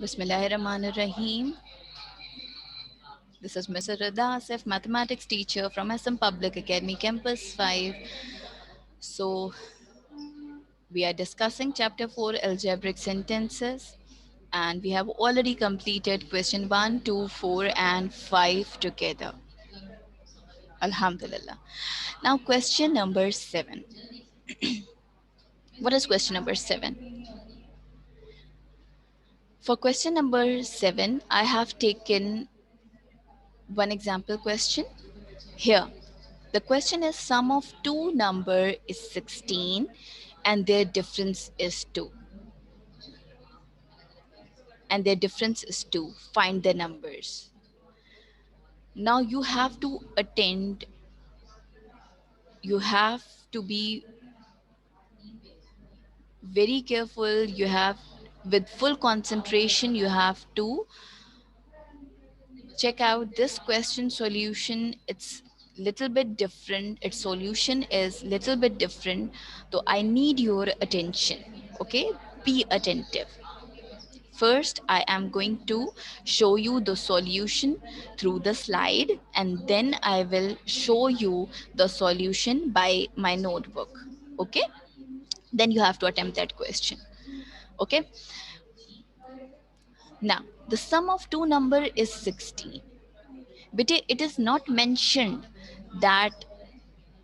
Bismillahirrahmanirrahim. This is Mr. Rida Asif, mathematics teacher from SM Public Academy Campus 5. So, we are discussing chapter 4 algebraic sentences, and we have already completed question 1, 2, 4, and 5 together. Alhamdulillah. Now, question number 7. What is question number 7? For question number 7, I have taken one example question. Here, the question is sum of two number is 16 and their difference is 2. And their difference is 2. Find the numbers. Now you have to be very careful. You have, with full concentration, you have to check out this question solution. It's little bit different. Its solution is little bit different. So I need your attention. Okay, be attentive. First, I am going to show you the solution through the slide, and then I will show you the solution by my notebook. Okay, then you have to attempt that question. Okay, now the sum of two number is 16, but it is not mentioned that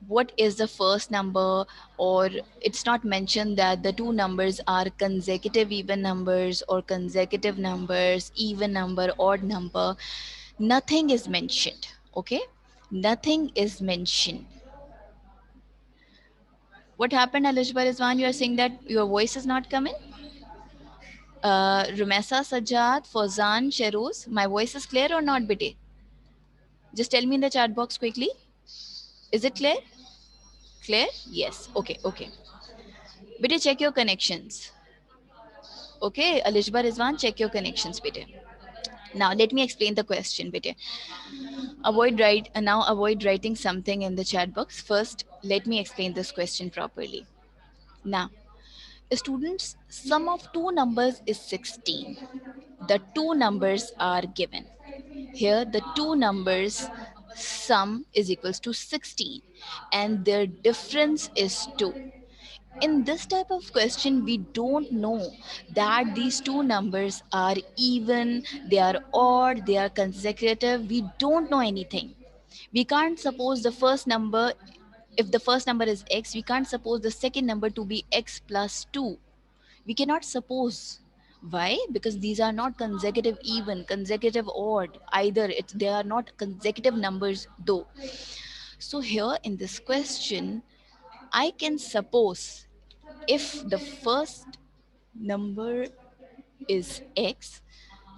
what is the first number, or it's not mentioned that the two numbers are consecutive even numbers or consecutive numbers, even number, odd number. Nothing is mentioned. Okay, nothing is mentioned. What happened, Alishbar Rizwan? You are saying that your voice is not coming. Rumesa, Sajad, Fozan, Sheroz, my voice is clear or not, Bite? Just tell me in the chat box quickly. Is it clear? Clear? Yes. Okay, okay. Bite, check your connections. Okay, Alishbar Rizwan, check your connections, Bite. Now let me explain the question, Bite. Avoid writing something in the chat box. First, let me explain this question properly. Now, students, sum of two numbers is 16. The two numbers are given. Here, the two numbers sum is equals to 16 and their difference is 2. In this type of question, we don't know that these two numbers are even, they are odd, they are consecutive. We don't know anything. We can't suppose the first number, if the first number is x, we can't suppose the second number to be x plus 2. We cannot suppose. Why? Because these are not consecutive even, consecutive odd either. They are not consecutive numbers though. So here in this question, I can suppose if the first number is x,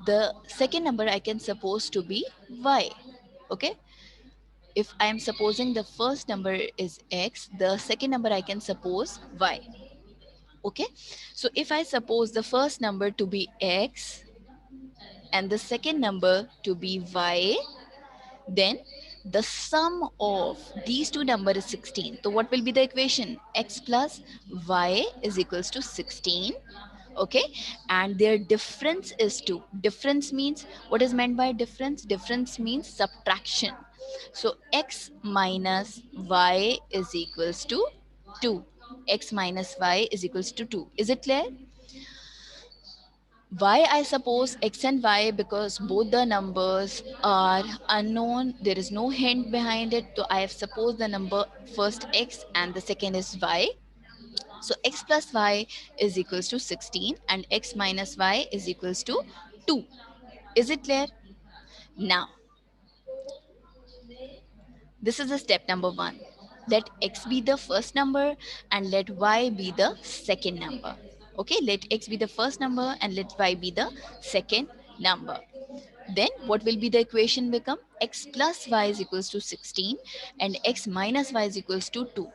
the second number I can suppose to be y. Okay, if I am supposing the first number is x, the second number I can suppose y. Okay, so if I suppose the first number to be x and the second number to be y, then the sum of these two numbers is 16. So what will be the equation? X plus y is equals to 16. Okay, and their difference is 2. Difference means, what is meant by difference? Difference means subtraction. So x minus y is equals to 2. X minus y is equals to 2. Is it clear? Why I suppose x and y? Because both the numbers are unknown. There is no hint behind it. So I have supposed the number first x and the second is y. So x plus y is equals to 16 and x minus y is equals to 2. Is it clear? Now, this is the step number 1. Let x be the first number and let y be the second number. Okay, let x be the first number and let y be the second number. Then what will be the equation become? X plus y is equals to 16 and x minus y is equals to 2.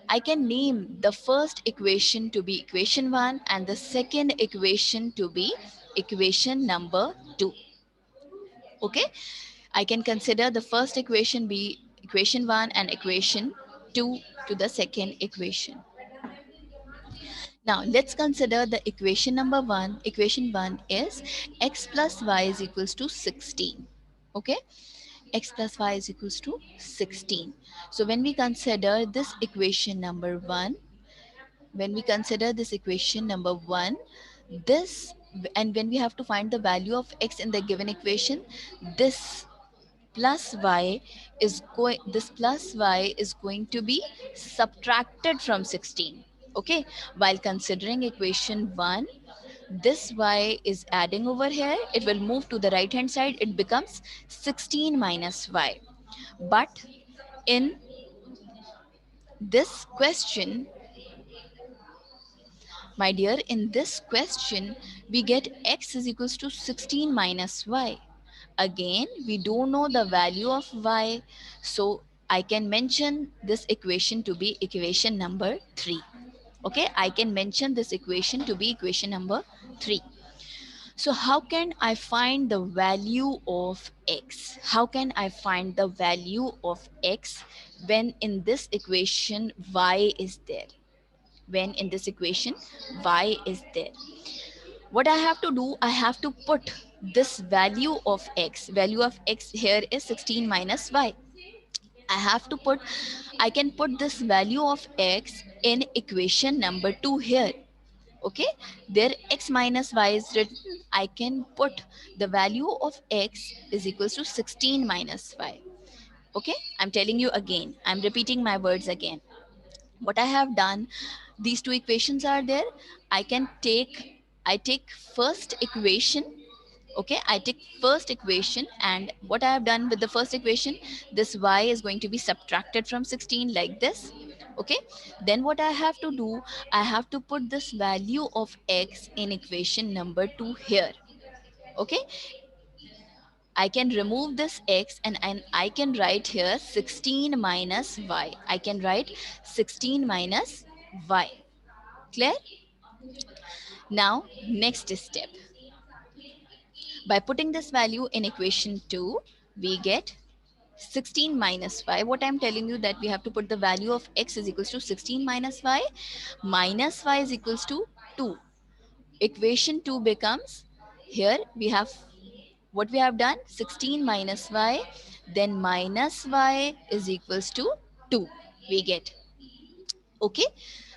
I can name the first equation to be equation 1 and the second equation to be equation number 2. Okay, I can consider the first equation be equation 1 and equation 2 to the second equation. Now let's consider the equation number 1. Equation 1 is x plus y is equals to 16. Okay, x plus y is equals to 16. So when we consider this equation number 1, when we consider this equation number 1, this, and when we have to find the value of x in the given equation, this plus y is going to be subtracted from 16. Okay, while considering equation 1, this y is adding over here, it will move to the right hand side, it becomes 16 minus y. But in this question, my dear, in this question, we get x is equals to 16 minus y. Again, we don't know the value of y, so I can mention this equation to be equation number 3. Okay, I can mention this equation to be equation number 3. So how can I find the value of x? How can I find the value of x when in this equation y is there? When in this equation y is there, what I have to do, I have to put this value of x, value of x here is 16 minus y. I have to put, I can put this value of x in equation number 2 here. Okay, there x minus y is written, I can put the value of x is equals to 16 minus y. Okay, I'm telling you again, I'm repeating my words again. What I have done, these two equations are there, I take first equation. Okay, I take first equation, and what I have done with the first equation, this y is going to be subtracted from 16 like this. Okay, then what I have to do, I have to put this value of x in equation number 2 here. Okay, I can remove this x, and I can write here 16 minus y. I can write 16 minus y. Clear? Now, next step. By putting this value in equation 2, we get 16 minus y. What I'm telling you, that we have to put the value of x is equals to 16 minus y is equals to 2. Equation 2 becomes, here we have, what we have done, 16 minus y, then minus y is equals to 2. We get, okay,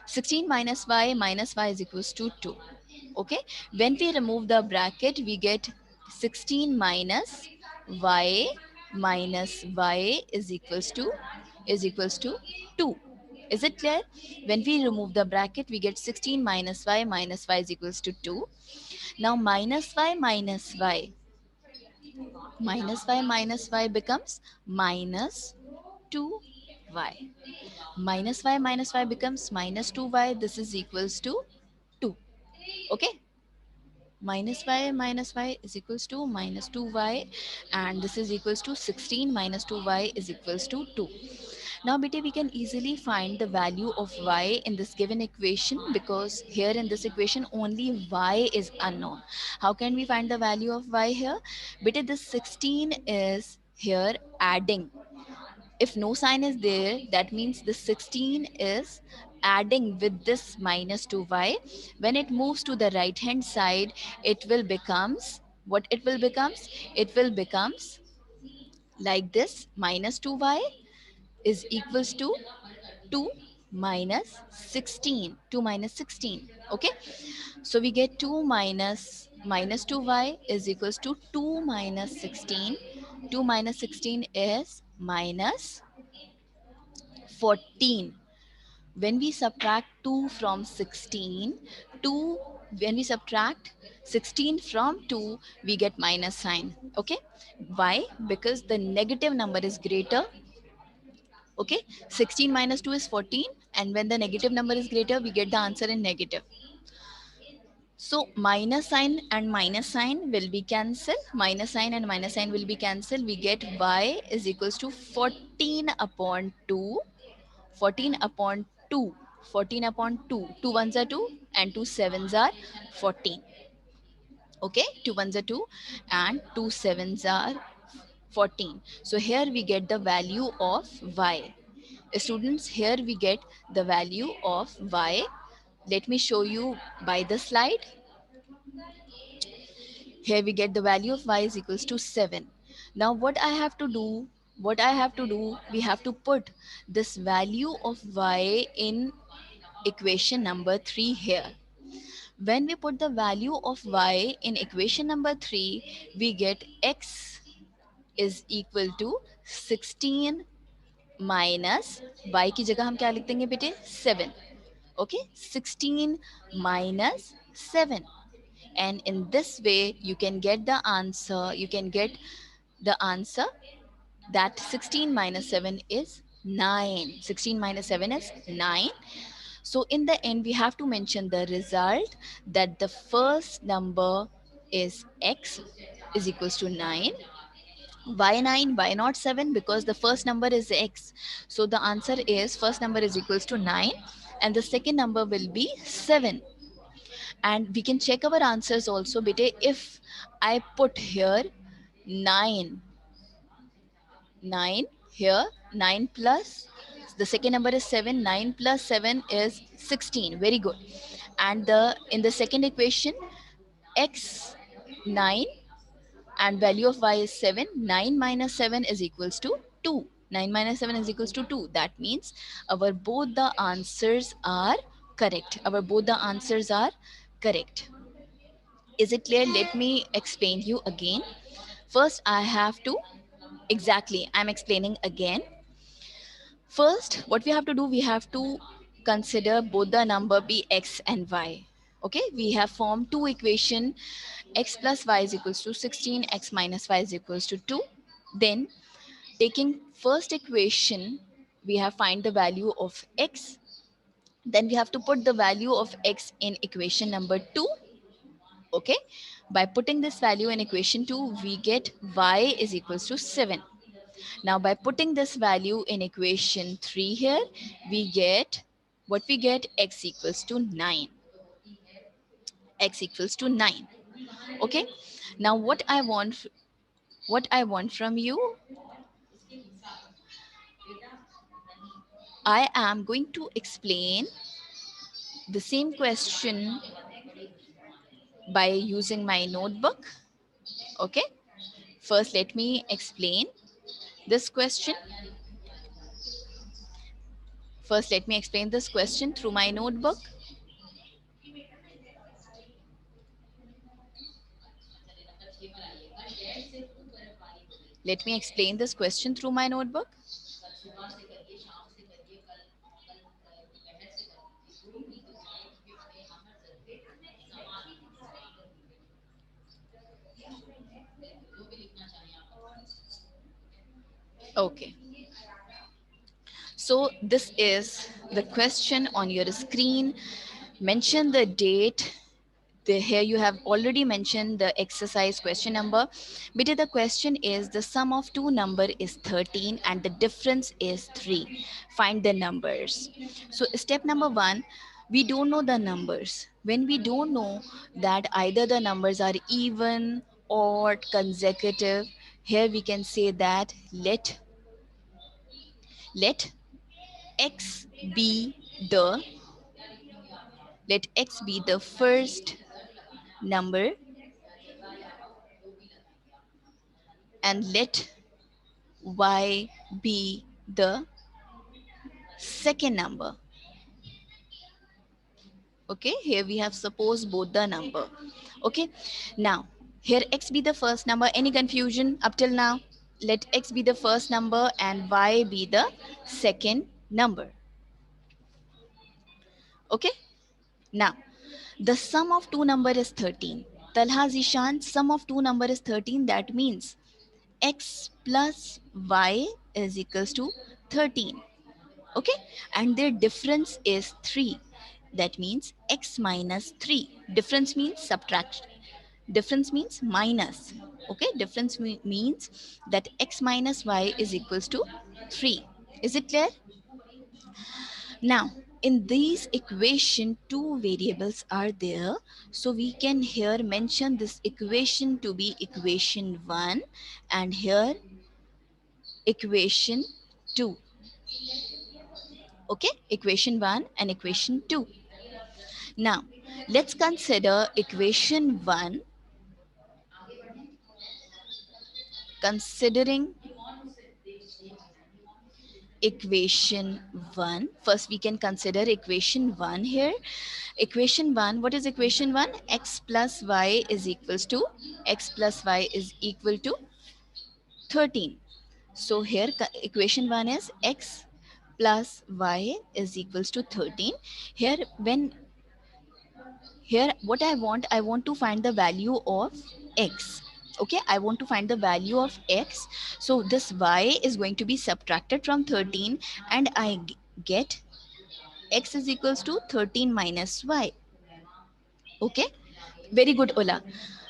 16 minus y is equals to 2. Okay, when we remove the bracket, we get 16 y minus y is equals to 2. Is it clear? When we remove the bracket, we get 16 minus y is equals to 2. Now minus y becomes minus 2y. Minus y becomes minus 2y. This is equals to 2. Okay, minus y is equals to minus 2y, and this is equals to 16 minus 2y is equals to 2. Now beta, we can easily find the value of y in this given equation, because here in this equation only y is unknown. How can we find the value of y here? Beta, this 16 is here adding. If no sign is there, that means the 16 is adding with this minus 2y. When it moves to the right hand side, it will becomes, what it will becomes, it will becomes like this, minus 2y is equals to 2 minus 16, 2 minus 16. Okay, so we get 2 minus 2y is equals to 2 minus 16. 2 minus 16 is minus 14. When we subtract 2 from 16, 2, when we subtract 16 from 2, we get minus sign. Okay, why? Because the negative number is greater. Okay, 16 minus 2 is 14, and when the negative number is greater, we get the answer in negative. So minus sign and minus sign will be cancelled. Minus sign and minus sign will be cancelled. We get y is equals to 14 upon 2. 14 upon 2. 14 upon 2. 2 ones are 2 and 2 sevens are 14. Okay, 2 ones are 2 and 2 sevens are 14. So here we get the value of y. Students, here we get the value of y. Let me show you by the slide. Here we get the value of y is equals to 7. Now what I have to do, we have to put this value of y in equation number 3 here. When we put the value of y in equation number 3, we get x is equal to 16 minus y की जगह हम क्या लिख देंगे बेटे 7. Okay, 16 minus 7. And in this way you can get the answer that 16 minus 7 is 9. 16 minus 7 is 9. So in the end we have to mention the result that the first number is x is equals to 9. Why 9? Why not 7? Because the first number is x. So the answer is first number is equals to 9 and the second number will be 7. And we can check our answers also, bete. If I put here 9 9 here, 9 plus the second number is 7, 9 plus 7 is 16. Very good. And the in the second equation, x 9 and value of y is 7. 9 minus 7 is equals to 2. 9 minus 7 is equals to 2. That means our both the answers are correct. Our both the answers are correct. Is it clear? Let me explain you again. First I have to, exactly, I'm explaining again. First, what we have to do, we have to consider both the number be x and y. Okay, we have formed two equation, x plus y is equals to 16, x minus y is equals to 2. Then taking first equation, we have find the value of x. Then we have to put the value of x in equation number 2. Okay, by putting this value in equation 2, we get y is equals to 7. Now by putting this value in equation 3 here, we get what we get, x equals to 9. X equals to 9. Okay. Now what I want from you, I am going to explain the same question by using my notebook. Okay. First let me explain this question. First let me explain this question through my notebook. Let me explain this question through my notebook. Okay. So this is the question on your screen. Mention the date. Here you have already mentioned the exercise question number. But the question is the sum of two number is 13 and the difference is 3. Find the numbers. So step number 1, we don't know the numbers. When we don't know that either the numbers are even or consecutive, here we can say that let x be the let x be the first number and let y be the second number. Okay, here we have supposed both the number. Okay, now here x be the first number. Any confusion up till now? Let x be the first number and y be the second number. Okay, now the sum of two number is 13. Talha Zishan, sum of two number is 13. That means x plus y is equals to 13. Okay, and their difference is 3. That means x minus 3. Difference means subtraction. Difference means minus. Okay, difference means that x minus y is equals to 3. Is it clear? Now in these equation two variables are there, so we can here mention this equation to be equation 1 and here equation 2. Okay, equation 1 and equation 2. Now, let's consider equation 1. Considering equation 1, first we can consider equation 1 here. Equation 1, what is equation 1? X plus y is equals to, x plus y is equal to 13. So here equation 1 is x plus y is equals to 13. Here what I want to find the value of x. Okay, I want to find the value of x. So this y is going to be subtracted from 13, and I get x is equals to 13 minus y. Okay, very good, Ola.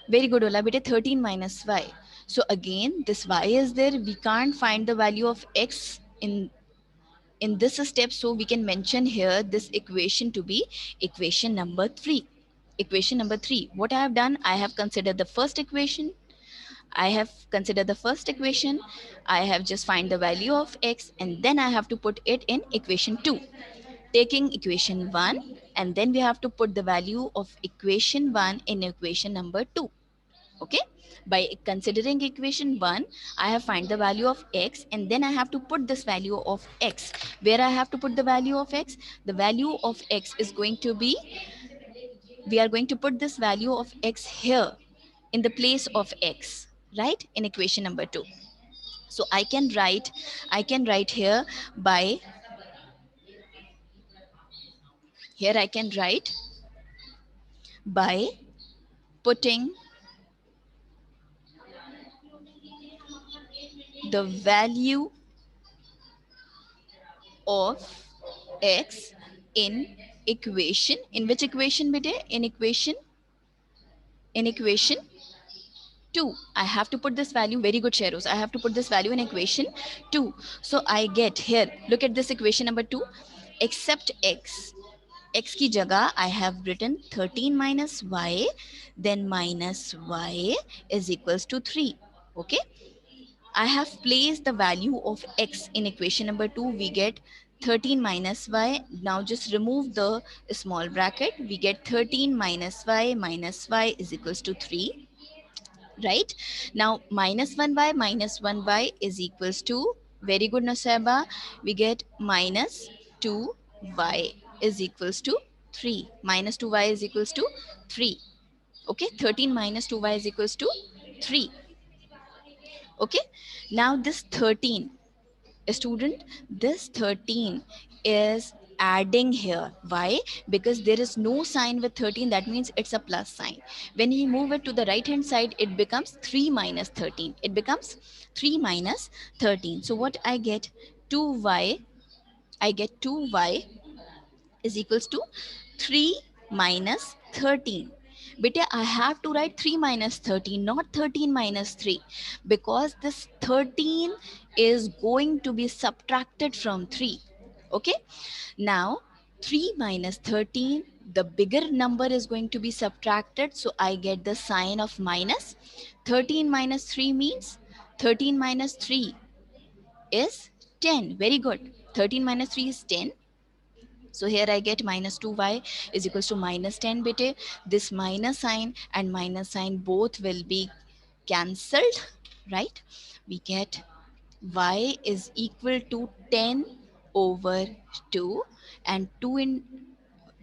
Very good, Ola. Beta 13 minus y. So again, this y is there. We can't find the value of x in this step, so we can mention here this equation to be equation number 3. Equation number 3, what I have done, I have considered the first equation. I have just find the value of x, and then I have to put it in equation 2, taking equation 1, and then we have to put the value of equation 1 in equation number 2. Okay, by considering equation 1, I have find the value of x, and then I have to put this value of x. Where I have to put the value of x? The value of x is going to be, we are going to put this value of x here in the place of x, right, in equation number 2. So I can write by here I can write by putting the value of x in equation, in which equation beta, in equation 2. I have to put this value, very good Sheros, I have to put this value in equation 2. So I get here, look at this equation number 2, except x ki jagah I have written 13 minus y, then minus y is equals to 3. Okay, I have placed the value of x in equation number 2. We get 13 minus y. Now just remove the small bracket. We get 13 minus y is equals to 3. Right? Now minus 1y is equals to, very good Naseba, we get minus 2y is equals to 3. Minus 2y is equals to 3. Okay, 13 minus 2y is equals to 3. Okay, now this 13, student, this 13 is adding here. Why? Because there is no sign with 13, that means it's a plus sign. When you move it to the right hand side, it becomes 3 minus 13. It becomes 3 minus 13. So what I get, 2y, I get 2y is equals to 3 minus 13. Beta, I have to write 3 minus 13, not 13 minus 3, because this 13 is going to be subtracted from 3. Okay, now 3 minus 13, the bigger number is going to be subtracted, so I get the sign of minus. 13 minus 3 means 13 minus 3 is 10. Very good. 13 minus 3 is 10. So here I get minus 2y is equals to minus 10 beta. This minus sign and minus sign both will be cancelled, right? We get y is equal to 10 over 2, and 2 in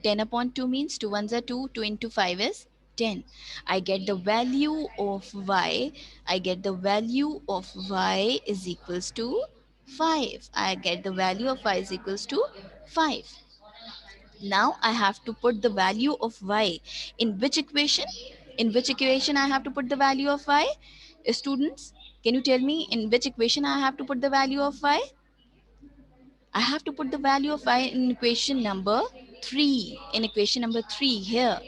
10 upon 2 means 2 ones are 2, 2 into 5 is 10. I get the value of y, I get the value of y is equals to 5. I get the value of y is equals to 5. Now I have to put the value of y in which equation? In which equation I have to put the value of y? Students, can you tell me in which equation I have to put the value of y? I have to put the value of y in equation number 3. In equation number 3 here.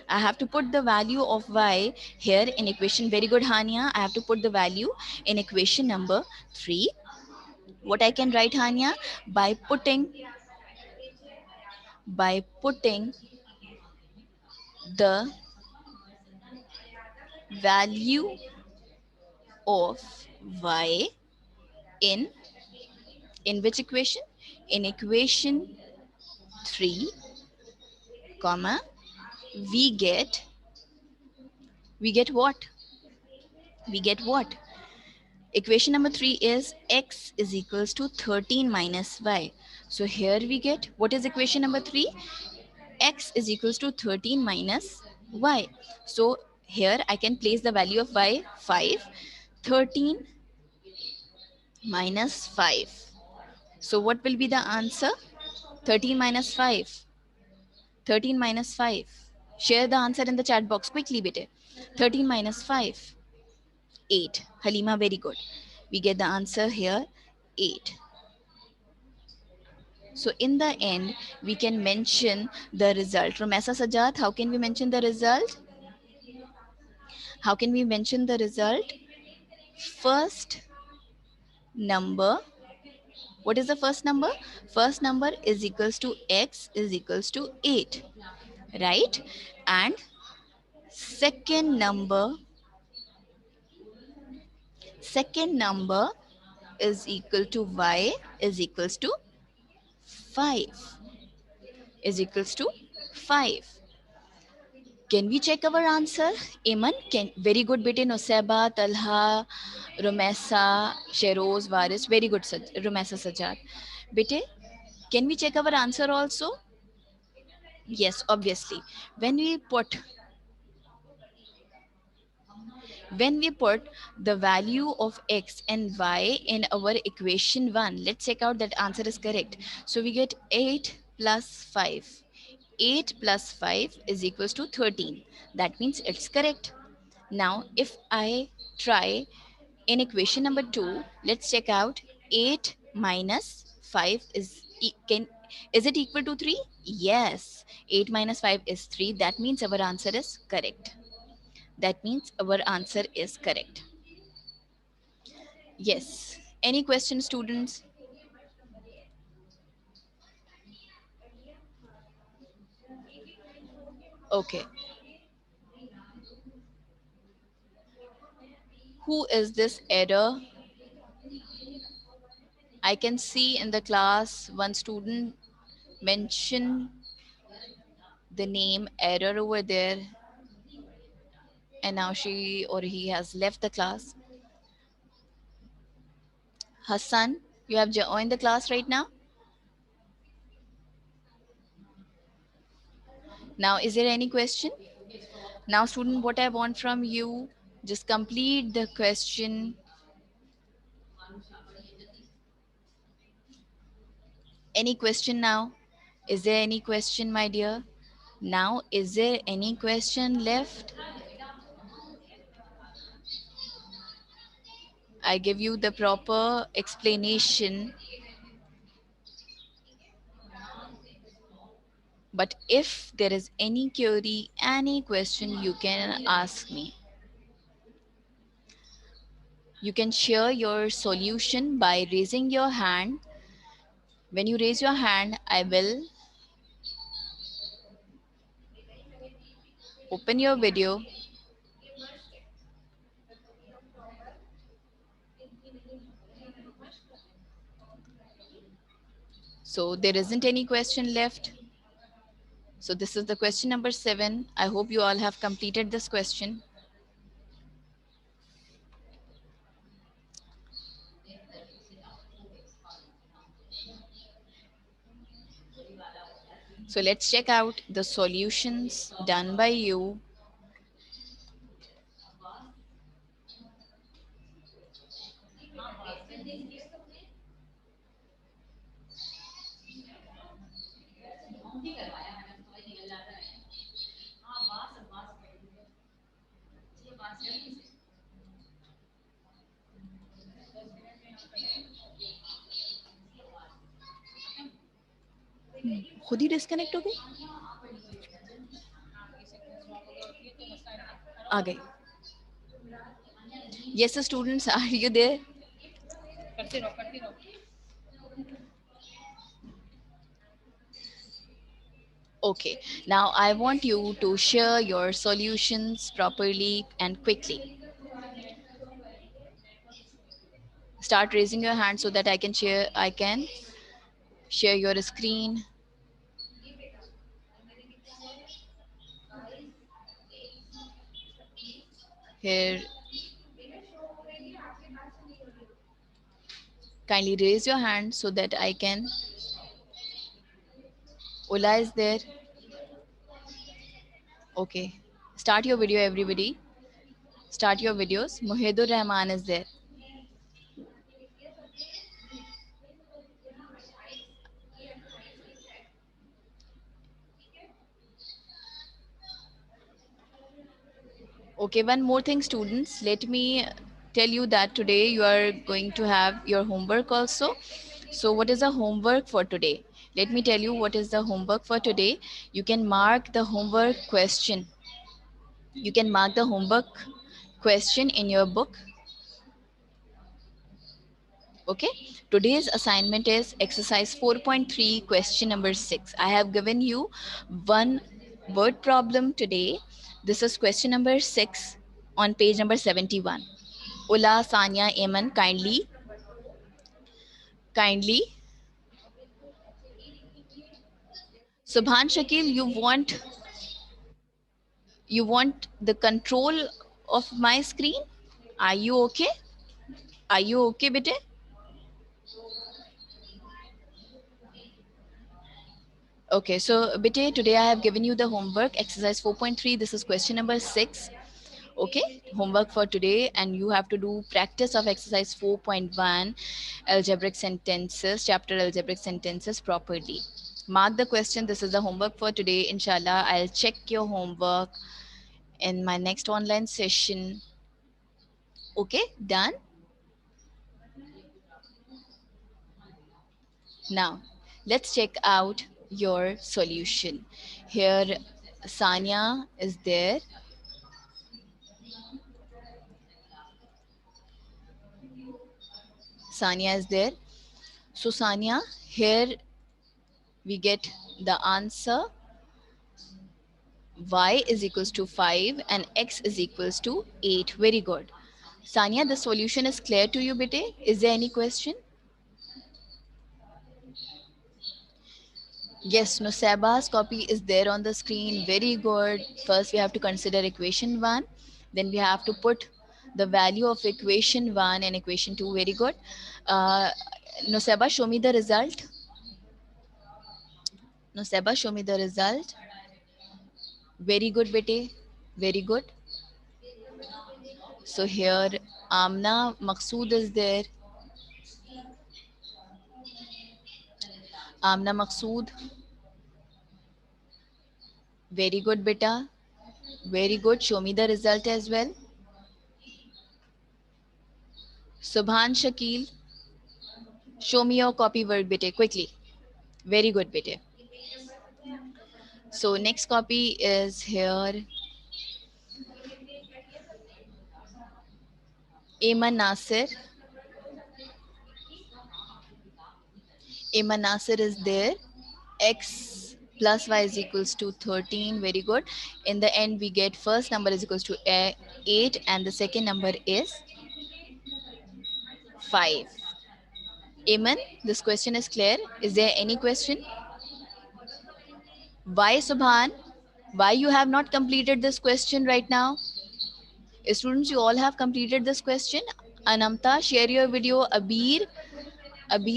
I have to put the value of y here in equation. Very good, Hania. I have to put the value in equation number 3. What I can write, Hania? By putting the value of y in which equation? In equation 3 comma we get what? We get what? Equation number 3 is x is equals to 13 minus y. So here we get, what is equation number 3? X is equals to 13 minus y. So here I can place the value of y 5. 13 minus 5. So what will be the answer? 13 minus 5. 13 minus 5. Share the answer in the chat box quickly, bete. 13 minus 5. 8. Halima, very good. We get the answer here, 8. So in the end, we can mention the result. Rumesa Sajat, how can we mention the result? How can we mention the result? First number. What is the first number? First number is equals to x is equals to 8. Right? And second number is equal to y is equals to 5. Is equals to 5. Can we check our answer? Iman, can very good bete. Nusaiba, Talha, Rumesa, Sheroz, Waris, very good Rumesa Sajad. Bete, can we check our answer also? Yes, obviously. When we put when we put the value of x and y in our equation 1, let's check out that answer is correct. So we get 8 plus 5. 8 plus 5 is equals to 13. That means it's correct. Now, if I try in equation number 2, let's check out 8 minus 5 is it equal to 3? Yes. 8 minus 5 is 3. That means our answer is correct. That means our answer is correct. Yes. Any question, students? Okay. Who is this error? I can see in the class one student mention the name error over there, and now she or he has left the class. Hassan, you have joined the class right now? Now, is there any question? Now, student, what I want from you, just complete the question. Any question now? Is there any question, my dear? Now, is there any question left? I give you the proper explanation. But if there is any query, any question, you can ask me. You can share your solution by raising your hand. When you raise your hand, I will open your video. So there isn't any question left. So this is the question number 7. I hope you all have completed this question. So let's check out the solutions done by you. खुद ही disconnect हो गई आ गई Yes, students, are you there? Okay, now I want you to share your solutions properly and quickly. Start raising your hand so that I can share your screen. Here, kindly raise your hand so that I can. Ola is there. Okay. Start your video, everybody. Start your videos. Muhidur Rahman is there. Okay, one more thing, students. Let me tell you that today you are going to have your homework also. So, what is the homework for today? Let me tell you what is the homework for today. You can mark the homework question. You can mark the homework question in your book. Okay, today's assignment is exercise 4.3, question number 6. I have given you one word problem today. This is question number 6 on page number 71. Ola, Sanya, Aman, kindly. Subhan, Shakil, you want the control of my screen? Are you okay? Are you okay, bete? Okay, so bete, today I have given you the homework exercise 4.3. This is question number 6. Okay, homework for today, and you have to do practice of exercise 4.1, algebraic sentences, chapter algebraic sentences properly. Mark the question. This is the homework for today. Inshallah, I'll check your homework in my next online session. Okay, done. Now let's check out your solution. Here Sanya is there. Sanya is there. So Sanya, here we get the answer. Y is equals to 5 and x is equals to 8. Very good. Sanya, the solution is clear to you, bete? Is there any question? Yes, Nusaba's copy is there on the screen. Very good. First, we have to consider equation 1. Then we have to put the value of equation 1 and equation 2. Very good. Uh, Nusaba, show me the result. Nusaba, show me the result. Very good, bete. Very good. So here, Amna Maqsood is there. Amna Maqsood. Very good, beta. Very good. Show me the result as well. Subhan Shakil. Show me your copy work, bete, quickly. Very good, bete. So next copy is here. Ayman Nasir. Ayman Nasir is there. X plus y is equals to 13. Very good. In the end, we get first number is equals to 8 and the second number is 5. Ayman, this question is clear. Is there any question? Why, Subhan? Why you have not completed this question right now? Students, you all have completed this question. Anamta, share your video. Abir,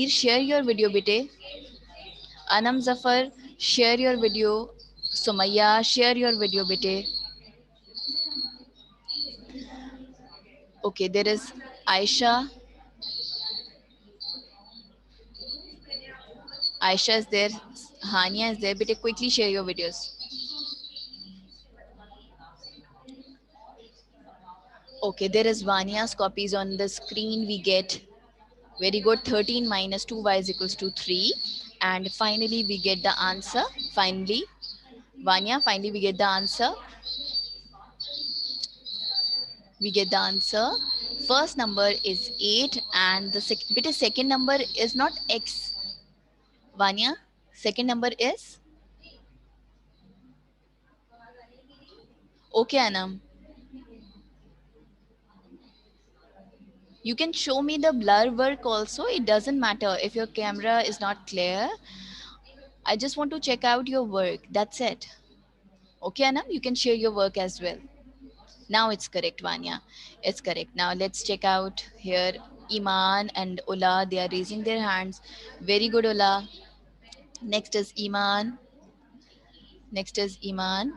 share your video, bete. Anam Zafar, share your video. Sumaya, share your video, bete. Okay, there is Aisha. Aisha is there. Hania is there. Bete, quickly share your videos. Okay, there is Vania's copies on the screen. We get very good. 13 minus 2y is equals to 3. And finally, we get the answer. Finally, Vanya, finally, we get the answer. We get the answer. First number is 8 and the second number is not x. Vanya, second number is? Okay, Anam. You can show me the blur work also. It doesn't matter if your camera is not clear. I just want to check out your work. That's it. Okay, Anam, you can share your work as well. Now it's correct, Vanya. It's correct. Now let's check out here. Iman and Ola, they are raising their hands. Very good, Ola. Next is Iman. Next is Iman.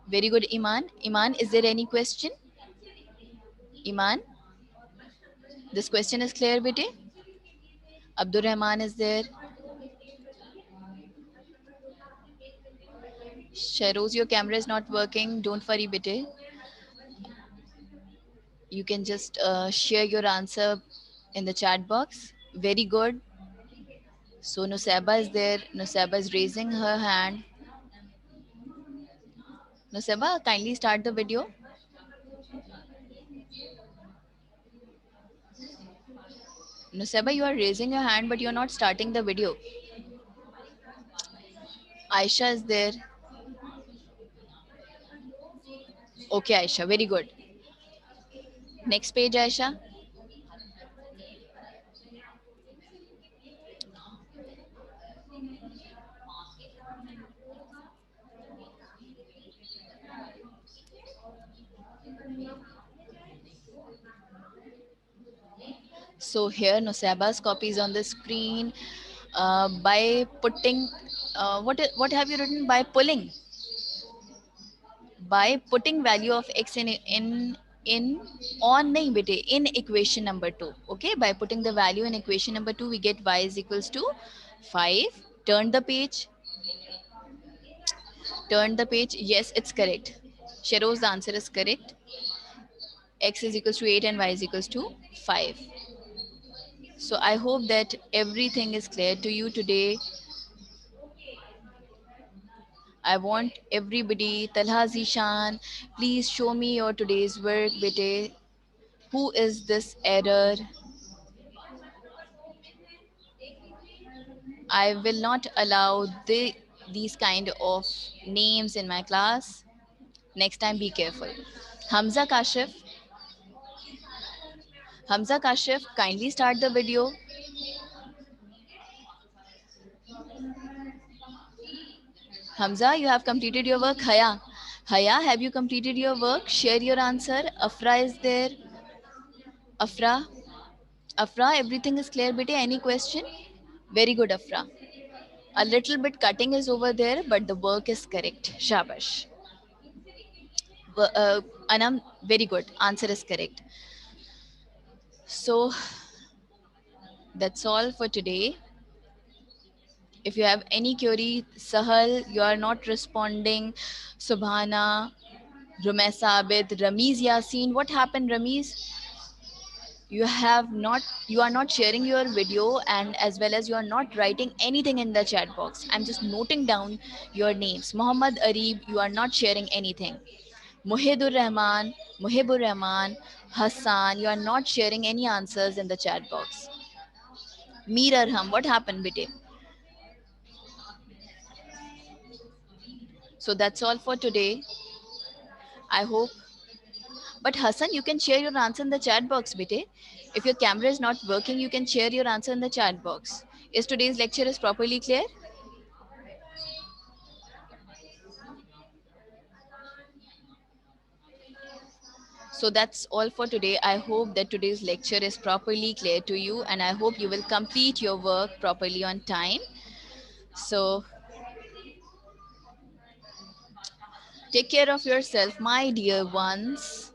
Very good, Iman. Iman, is there any question? Iman, this question is clear, bete? Abdur Rahman is there. Sheroz, your camera is not working. Don't worry, bete. You can just share your answer in the chat box. Very good. So Nusaba is there. Nusaba is raising her hand. Nusaba, kindly start the video. Nusaba, you are raising your hand, but you are not starting the video. Aisha is there. Okay, Aisha, very good. Next page, Aisha. So here, Nusaba's copy is on the screen. By putting, what have you written? By pulling, by putting value of x in on nahi bete, in equation number 2. Okay, by putting the value in equation number 2, we get y is equals to 5. Turn the page. Turn the page. Yes, it's correct. Sheroz, the answer is correct. X is equals to 8 and y is equals to 5. So I hope that everything is clear to you today. I want everybody, Talha Zishan, please show me your today's work, bete. Who is this error? I will not allow these kind of names in my class. Next time, be careful. Hamza Kashif, Hamza Kashif, kindly start the video. Hamza, you have completed your work. Haya, have you completed your work? Share your answer. Afra is there. Afra, Afra, everything is clear, bete. Any question? Very good, Afra. A little bit cutting is over there, but the work is correct. Shabash. Anam, very good. Answer is correct. So that's all for today. If you have any query, Sahal, you are not responding. Subhana, Rumesa Abid, Ramiz Yasin. What happened, Ramiz? You are not sharing your video, and as well as you are not writing anything in the chat box. I'm just noting down your names. Muhammad Arib, you are not sharing anything. Muhibur Rahman, Hassan, you are not sharing any answers in the chat box. Mir Arham, what happened, bete? So that's all for today. I hope. But Hassan, you can share your answer in the chat box, bete. If your camera is not working, you can share your answer in the chat box. Is today's lecture is properly clear? So that's all for today. I hope that today's lecture is properly clear to you, and I hope you will complete your work properly on time. So take care of yourself, my dear ones.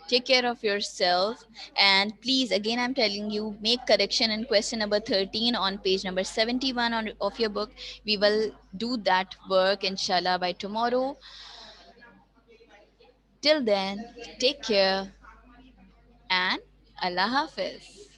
Take care of yourself. And please, again, I'm telling you, make correction in question number 13 on page number 71 of your book. We will do that work, inshallah, by tomorrow. Till then, take care and Allah Hafiz.